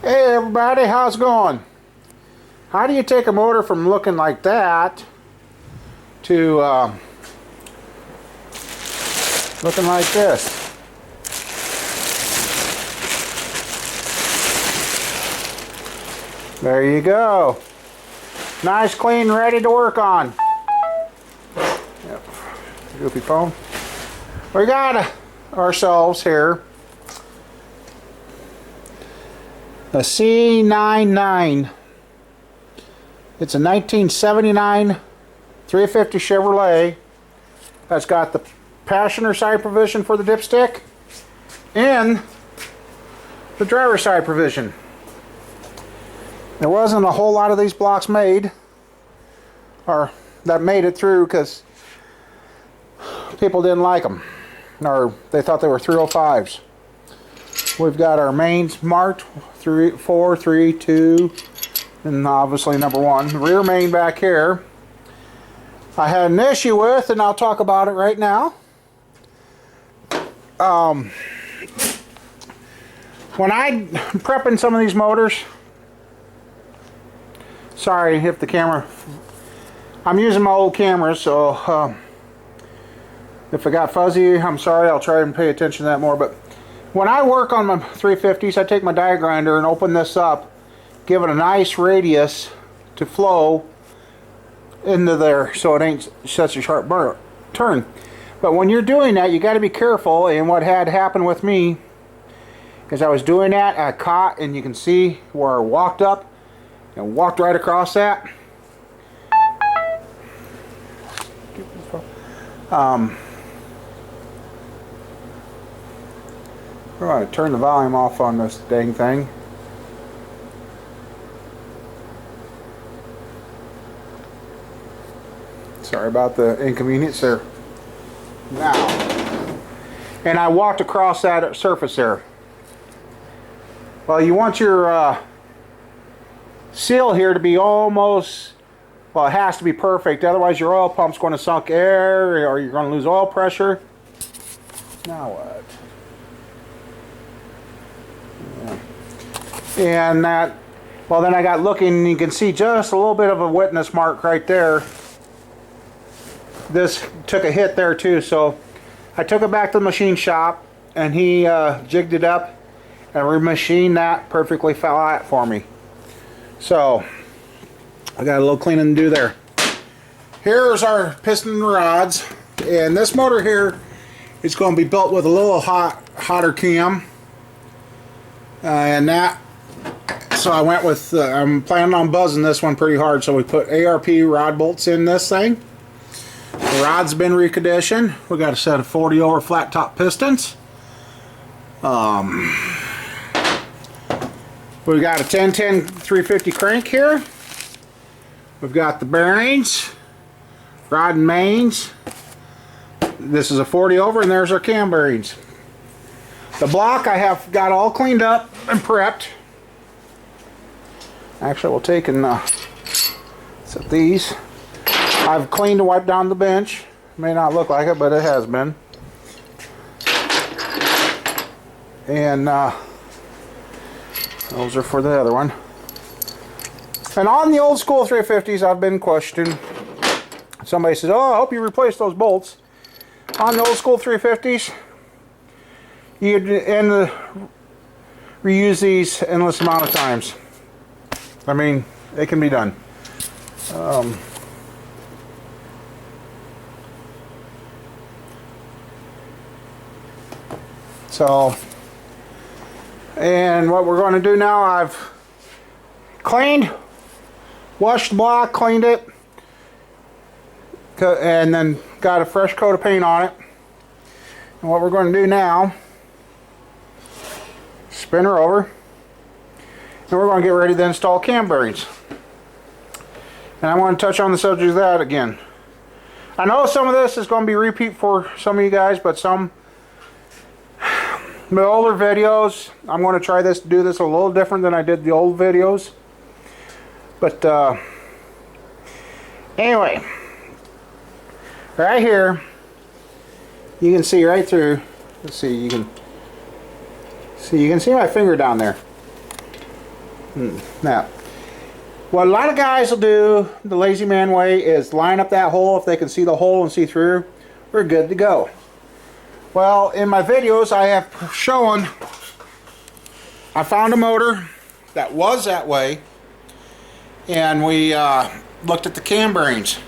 Hey everybody, how's it going? How do you take a motor from looking like that to looking like this? There you go. Nice, clean, ready to work on. Yep. Goofy phone. We got ourselves here a C99. It's a 1979 350 Chevrolet that's got the passenger side provision for the dipstick and the driver's side provision. There wasn't a whole lot of these blocks made, or that made it through, because people didn't like them, or they thought they were 305s. We've got our mains marked 3, 4, 3, 2, and obviously number 1. The rear main back here I had an issue with, and I'll talk about it right now. When I'm prepping some of these motors, sorry if the camera, I'm using my old camera, so if it got fuzzy, I'm sorry. I'll try and pay attention to that more. But when I work on my 350s, I take my die grinder and open this up, give it a nice radius to flow into there so it ain't such a sharp turn. But when you're doing that, you got to be careful. And what had happened with me is I was doing that, I caught, and you can see where I walked up and walked right across that. We're going to turn the volume off on this dang thing. Sorry about the inconvenience there. Now, and I walked across that surface there. Well, you want your seal here to be almost, well, it has to be perfect, otherwise your oil pump's going to suck air, or you're going to lose oil pressure. Now what? Yeah. And that, well, then I got looking, and you can see just a little bit of a wetness mark right there. This took a hit there too, so I took it back to the machine shop, and he jigged it up and remachined that perfectly flat for me. So I got a little cleaning to do there. Here's our piston rods, and this motor here is going to be built with a little hotter cam, and that. So I went with I'm planning on buzzing this one pretty hard. So we put ARP rod bolts in this thing. The rod's been reconditioned. We got a set of 40 over flat top pistons. We got a 1010 350 crank here. We've got the bearings, rod and mains. This is a 40 over, and there's our cam bearings. The block I have got all cleaned up and prepped. Actually, we'll take and set these. I've cleaned and wiped down the bench. May not look like it, but it has been. And those are for the other one. And on the old school 350s, I've been questioned. Somebody says, "Oh, I hope you replace those bolts." On the old school 350s, you can reuse these endless amount of times. I mean, it can be done. So, and what we're going to do now, I've cleaned, washed the block, cleaned it, and then got a fresh coat of paint on it. And what we're going to do now, spin her over, and we're going to get ready to install cam bearings. And I want to touch on the subject of that again. I know some of this is going to be repeat for some of you guys, but some the older videos, I'm going to try do this a little different than I did the old videos. But anyway, right here, you can see right through. Let's see, you can see my finger down there. Now, what a lot of guys will do, the lazy man way, is line up that hole. If they can see the hole and see through, we're good to go. Well, in my videos I have shown, I found a motor that was that way, and we looked at the cam bearings.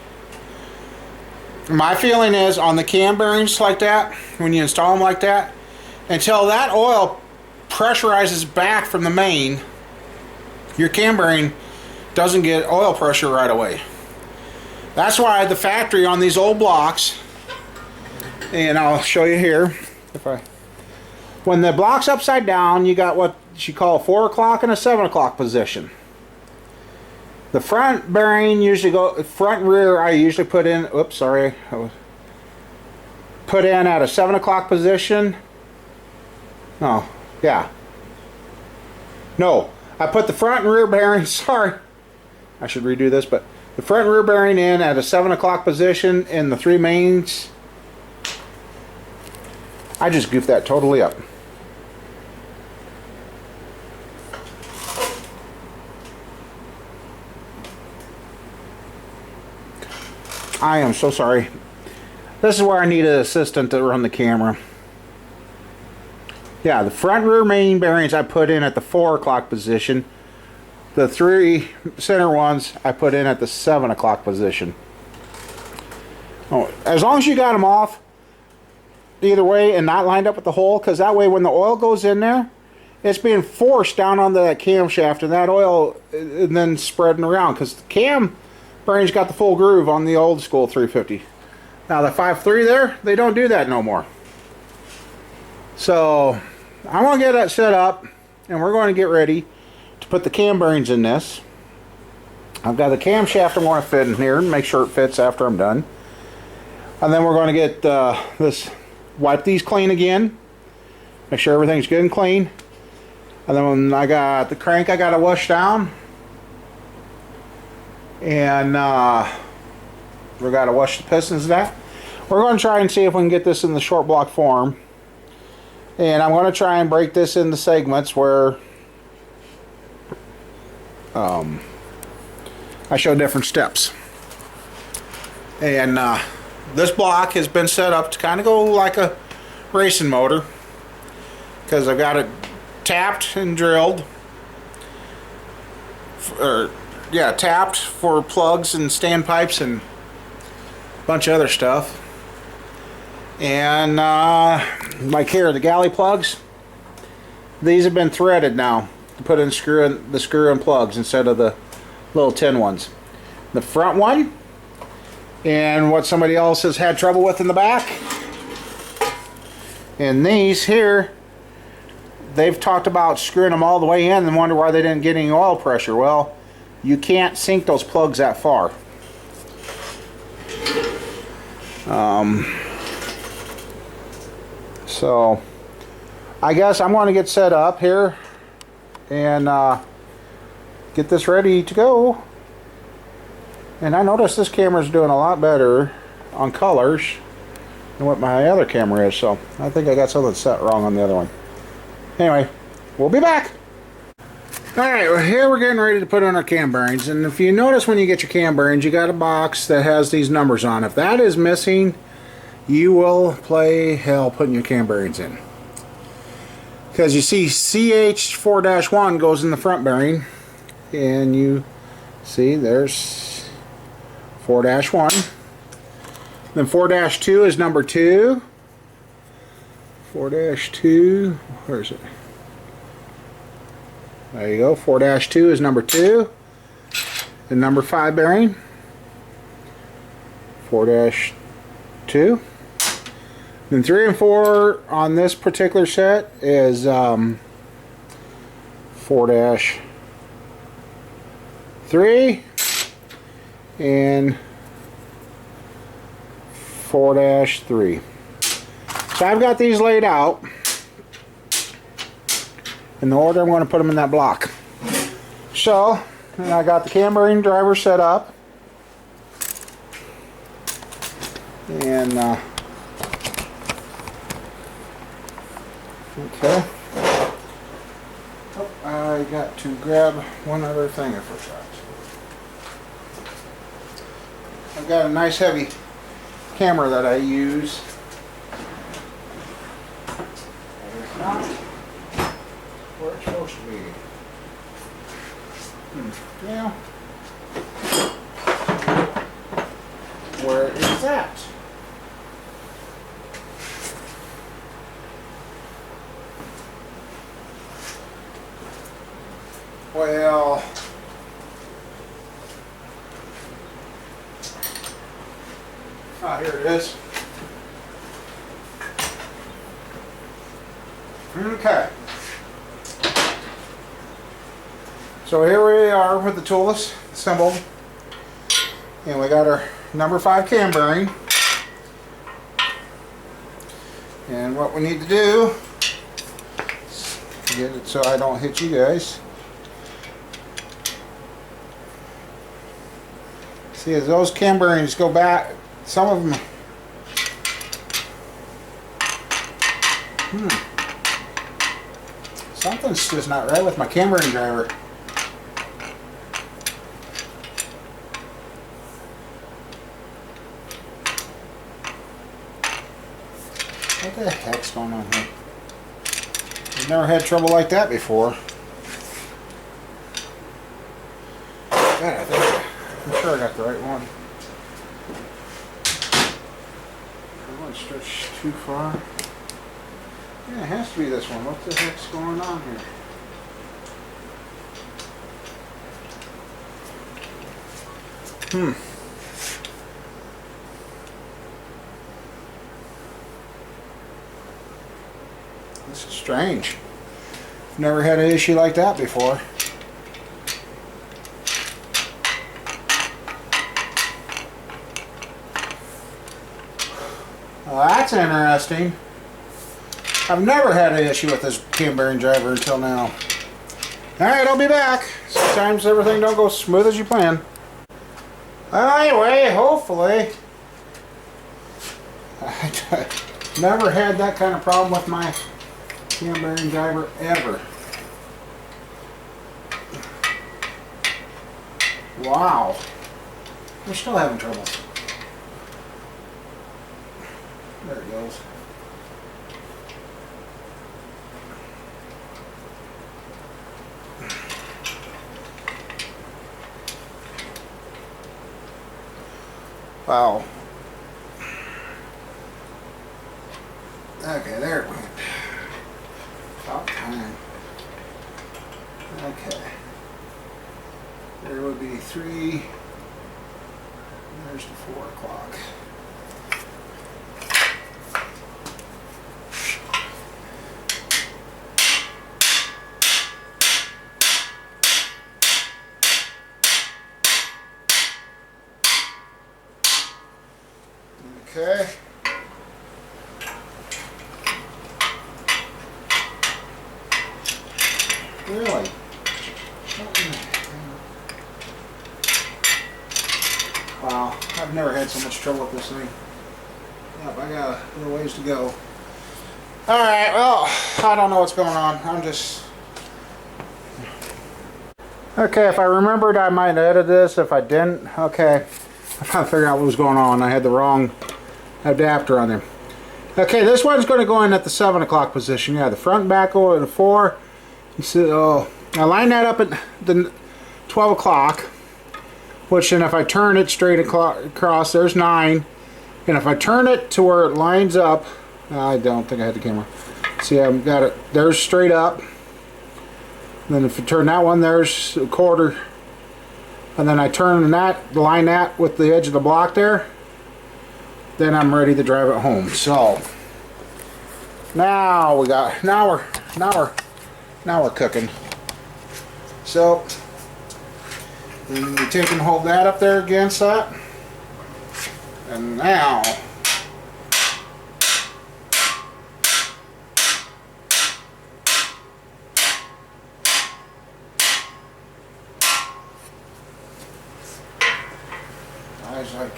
My feeling is on the cam bearings like that, when you install them like that, until that oil pressurizes back from the main, your cam bearing doesn't get oil pressure right away. That's why the factory on these old blocks, and I'll show you here, when the block's upside down, you got what you call a 4 o'clock and a 7 o'clock position. The front bearing usually front and rear I usually put in, oops, sorry, put in at a 7 o'clock position. No, yeah. No, I put the front and rear bearing, sorry, I should redo this, but the front and rear bearing in at a 7 o'clock position in the 3 mains. I just goofed that totally up. I am so sorry. This is where I need an assistant to run the camera. Yeah, the front and rear main bearings I put in at the 4 o'clock position. The 3 center ones I put in at the 7 o'clock position. Oh, as long as you got them off either way and not lined up with the hole, because that way when the oil goes in there, it's being forced down onto that camshaft, and that oil and then spreading around, because the cam bearings got the full groove on the old school 350. Now the 5.3 there, they don't do that no more. So I'm going to get that set up, and we're going to get ready to put the cam bearings in this. I've got the camshaft I'm going to fit in here and make sure it fits after I'm done. And then we're going to get wipe these clean again, make sure everything's good and clean. And then when I got the crank I got to wash down, and we got to wash the pistons of that. We're going to try and see if we can get this in the short block form, and I'm going to try and break this into segments where I show different steps. And this block has been set up to kind of go like a racing motor, because I've got it tapped and drilled, tapped for plugs and standpipes and a bunch of other stuff. And like here, the galley plugs, these have been threaded now to put in the screw in plugs instead of the little tin ones. The front one, and what somebody else has had trouble with in the back, and these here, they've talked about screwing them all the way in and wonder why they didn't get any oil pressure. Well, you can't sink those plugs that far. So I guess I'm going to get set up here and get this ready to go. And I noticed this camera's doing a lot better on colors than what my other camera is, so I think I got something set wrong on the other one. Anyway, we'll be back. Alright, well, here we're getting ready to put on our cam bearings, and if you notice when you get your cam bearings, you got a box that has these numbers on. If that is missing, you will play hell putting your cam bearings in. Because you see CH4-1 goes in the front bearing, and you see there's 4-1. Then 4-2 is number 2. 4-2, where is it? There you go. 4-2 is number 2. The number 5 bearing. 4-2. Then 3 and 4 on this particular set is 4-3 and 4-3. So I've got these laid out in the order I'm going to put them in that block. So, and I got the cam bearing driver set up, and okay. Oh, I got to grab one other thing I forgot. I've got a nice heavy camera that I use. It's not where it's supposed to be. Yeah. Where is that? Well, here it is. Okay. So here we are with the toolless assembled, and we got our number 5 cam bearing. And what we need to do is get it so I don't hit you guys. See, as those cam bearings go back, some of them, something's just not right with my cam bearing driver. What the heck's going on here? I've never had trouble like that before. God, I'm sure I got the right one. I won't stretch too far. Yeah, it has to be this one. What the heck's going on here? This is strange. I've never had an issue like that before. Well, that's interesting. I've never had an issue with this cam bearing driver until now. Alright, I'll be back. Sometimes everything don't go smooth as you plan. Anyway, hopefully. I never had that kind of problem with my cam bearing driver ever. Wow. We're still having trouble. There it goes. Wow. Okay, there it went. About time. Okay. There would be 3. There's the 4 o'clock. Okay. Really? Wow, I've never had so much trouble with this thing. Yep, I got a little ways to go. Alright, well, I don't know what's going on. I'm just... Okay, if I remembered, I might edit this. If I didn't, okay. I'm trying to figure out what was going on. I had the wrong adapter on there. Okay, this one's going to go in at the 7 o'clock position. Yeah, the front and back go at the 4. You see, oh, I line that up at the 12 o'clock, which then if I turn it straight across, there's 9. And if I turn it to where it lines up, I don't think I had the camera. See, I've got it, there's straight up. And then if you turn that one, there's a quarter. And then I turn that, line that with the edge of the block there. Then I'm ready to drive it home. So now we're cooking. So then you take and hold that up there against that. And now I was like,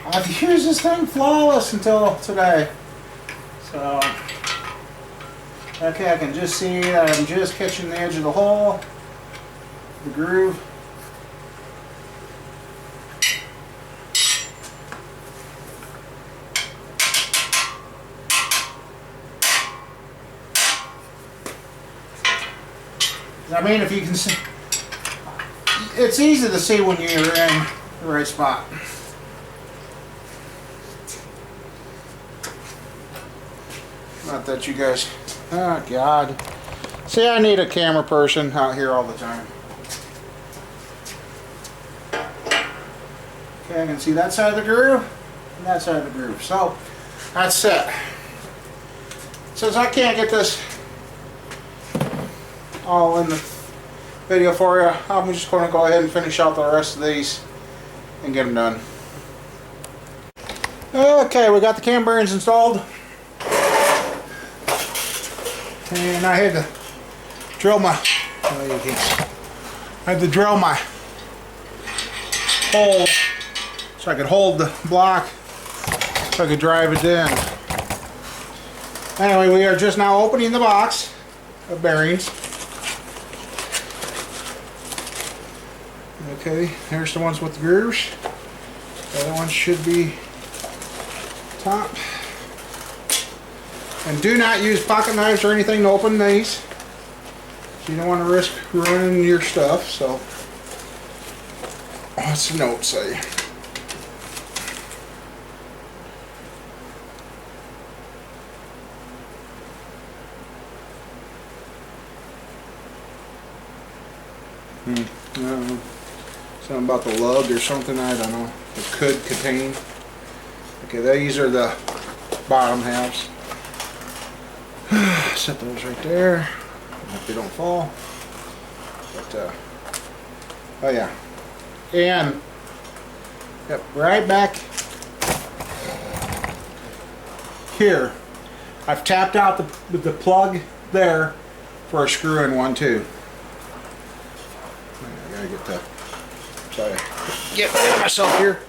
I've used this thing flawless until today. So Okay, I can just see that I'm just catching the edge of the hole, the groove. I mean, if you can see, it's easy to see when you're in the right spot. Not that you guys, oh God. See, I need a camera person out here all the time. Okay, I can see that side of the groove and that side of the groove. So, that's it. Since I can't get this all in the video for you, I'm just going to go ahead and finish out the rest of these and get them done. Okay, we got the cam bearings installed. And I had to drill my, I had to drill my hole so I could hold the block so I could drive it in. Anyway, we are just now opening the box of bearings. Okay, there's the ones with the grooves. The other one should be top. And do not use pocket knives or anything to open these. You don't want to risk ruining your stuff, so. What's the note say? I don't know. Something about the lug or something, I don't know. It could contain. Okay, these are the bottom halves. Set those right there. Hope they don't fall. But, oh yeah. And, yep, right back here, I've tapped out the plug there for a screw-in one too. I gotta get the, sorry, get rid of myself here.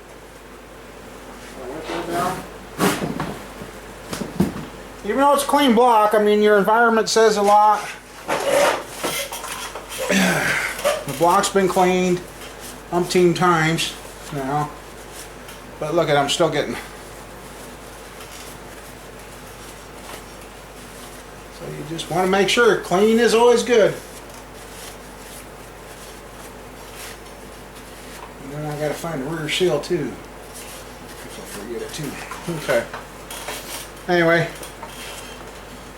Even though it's a clean block, I mean, your environment says a lot. The block's been cleaned umpteen times now. But look at it, I'm still getting. So you just want to make sure clean is always good. And then I got to find the rear seal too. If I forget it too. Okay. Anyway.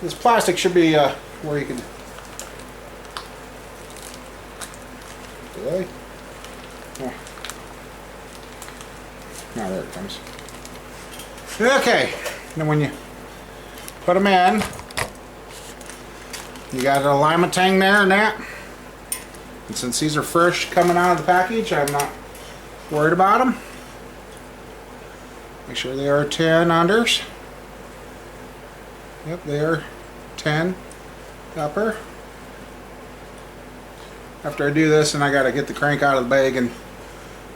This plastic should be where you can. Really? Oh. Now there it comes. Okay. Then when you put them in, you got an alignment tang there and that. And since these are fresh coming out of the package, I'm not worried about them. Make sure they are 10 unders. Yep, they are 10 upper. After I do this, and I gotta get the crank out of the bag and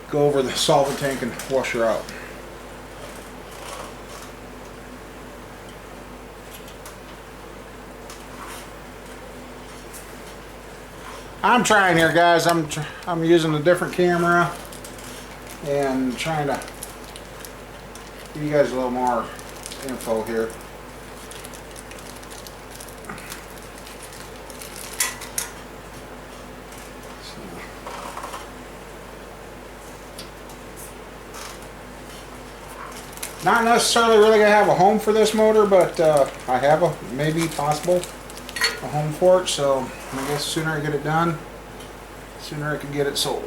go over the solvent tank and wash her out. I'm trying here, guys. I'm using a different camera and trying to give you guys a little more info here. Not necessarily really gonna have a home for this motor, but I have a maybe possible a home for it. So I guess the sooner I get it done, the sooner I can get it sold.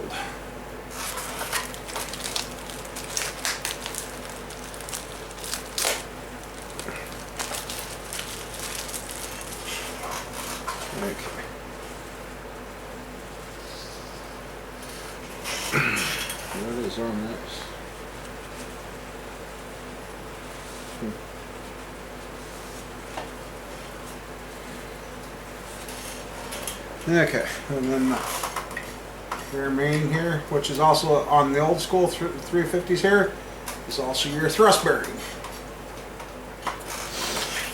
Okay. What is on this? Okay, and then the rear main here, which is also on the old school 350s here, is also your thrust bearing.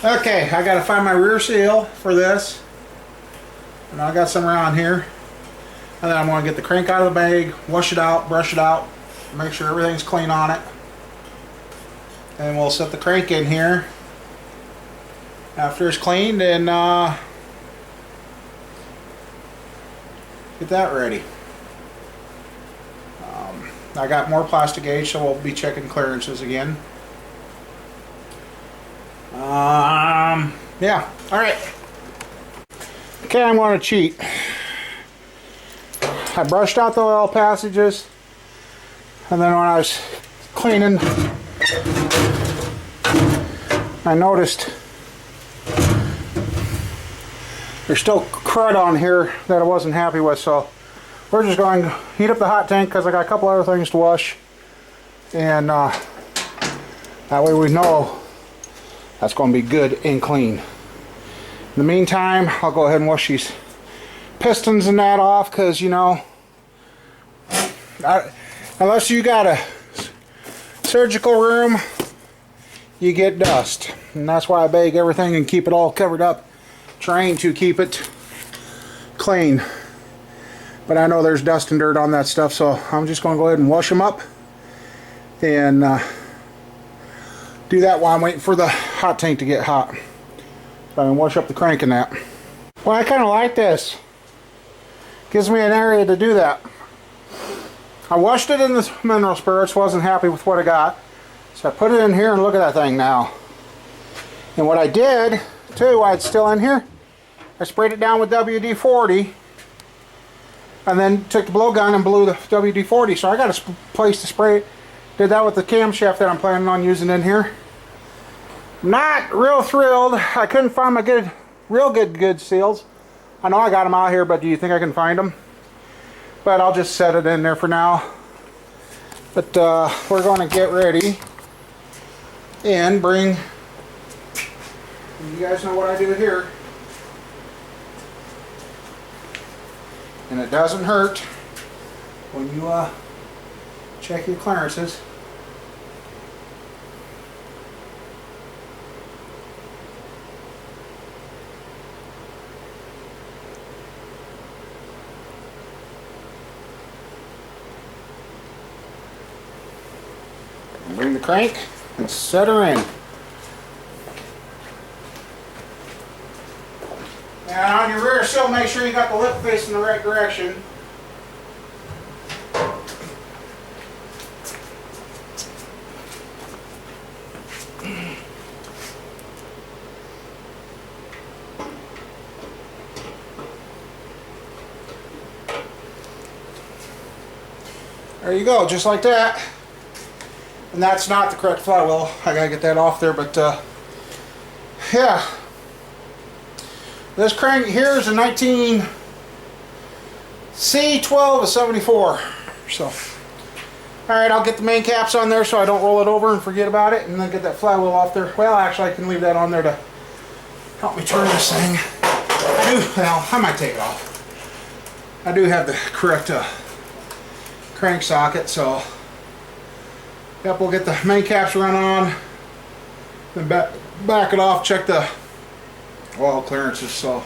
Okay, I gotta find my rear seal for this. And I got some around here. And then I'm gonna get the crank out of the bag, wash it out, brush it out, make sure everything's clean on it. And we'll set the crank in here after it's cleaned and get that ready. I got more plastic gauge, so we'll be checking clearances again. Yeah, alright. Okay, I'm going to cheat. I brushed out the oil passages, and then when I was cleaning, I noticed there's still crud on here that I wasn't happy with, so we're just going to heat up the hot tank because I got a couple other things to wash, and that way we know that's going to be good and clean. In the meantime, I'll go ahead and wash these pistons and that off because, you know, unless you got a surgical room, you get dust. And that's why I bag everything and keep it all covered up, trying to keep it clean. But I know there's dust and dirt on that stuff, so I'm just going to go ahead and wash them up and do that while I'm waiting for the hot tank to get hot. So I can wash up the crank in that. Well, I kind of like this. Gives me an area to do that. I washed it in the mineral spirits, wasn't happy with what I got. So I put it in here and look at that thing now. And what I did, too, while it's still in here, I sprayed it down with WD-40 and then took the blowgun and blew the WD-40. So I got a place to spray it. Did that with the camshaft that I'm planning on using in here. Not real thrilled. I couldn't find my real good seals. I know I got them out here, but do you think I can find them? But I'll just set it in there for now. But we're going to get ready and bring, you guys know what I do here. And it doesn't hurt when you check your clearances. Bring the crank and set her in. And on your rear sill, make sure you got the lip facing the right direction. There you go, just like that. And that's not the correct flywheel. I gotta get that off there, but yeah. This crank here is a 19 C12 of 74. So, alright, I'll get the main caps on there so I don't roll it over and forget about it, and then get that flywheel off there. Well, actually, I can leave that on there to help me turn this thing. Well, I might take it off. I do have the correct crank socket, so yep, we'll get the main caps run on, then back it off, check the oil clearances. So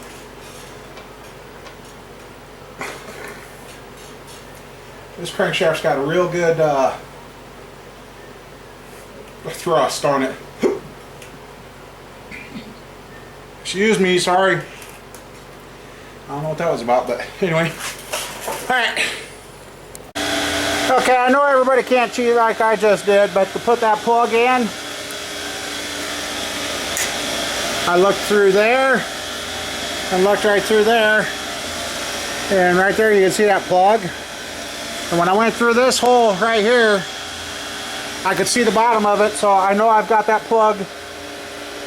this crankshaft's got a real good thrust on it. Excuse me, sorry. I don't know what that was about, but anyway. Alright. Okay, I know everybody can't cheat like I just did, but to put that plug in, I looked through there, and looked right through there, and right there you can see that plug. And when I went through this hole right here, I could see the bottom of it, so I know I've got that plug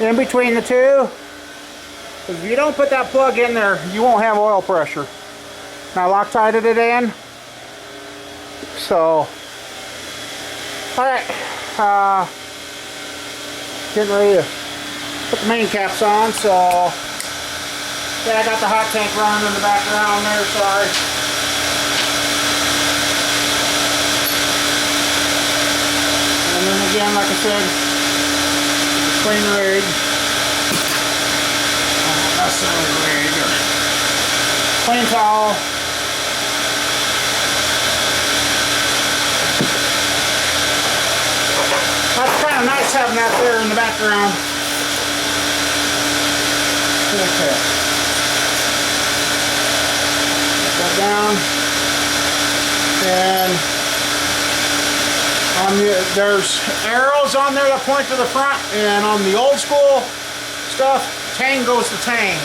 in between the two. If you don't put that plug in there, you won't have oil pressure. And I Loctited it in. So, alright, getting ready to put the main caps on. So, yeah, I got the hot tank running in the background there, sorry. And then again, like I said, clean rig. So there you go. Clean towel. That's kind of nice having that there in the background. Okay. Put that down. And there's arrows on there that point to the front, and on the old school stuff, tang goes to tang.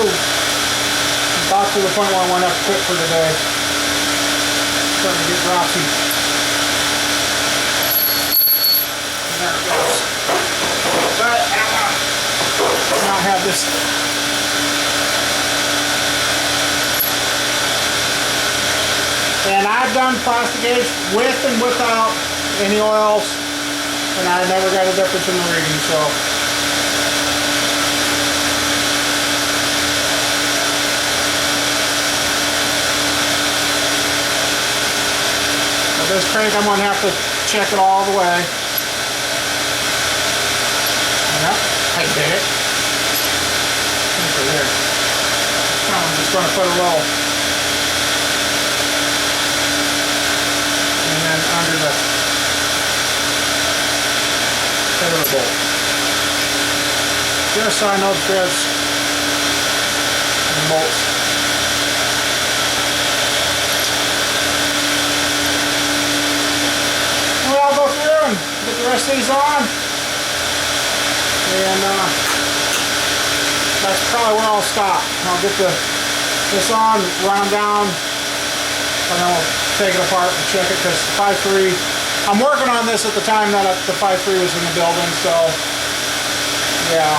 Ooh. About to the point where I want to have to quit for today. Starting to get droppy. And there it goes. But now I have this. And I've done plastic gauge with and without any oils, and I never got a difference in the reading, so. But this crank, I'm going to have to check it all the way. Yep, I did it. Over there. I'm just going to put a roll. Under the head of the bolt. Just so I know the threads and the bolts. Well, I'll go through and get the rest of these on. And that's probably where I'll stop. I'll get this on, run them down, and then we'll take it apart and check it, because the 5.3, I'm working on this at the time that the 5.3 was in the building, so yeah.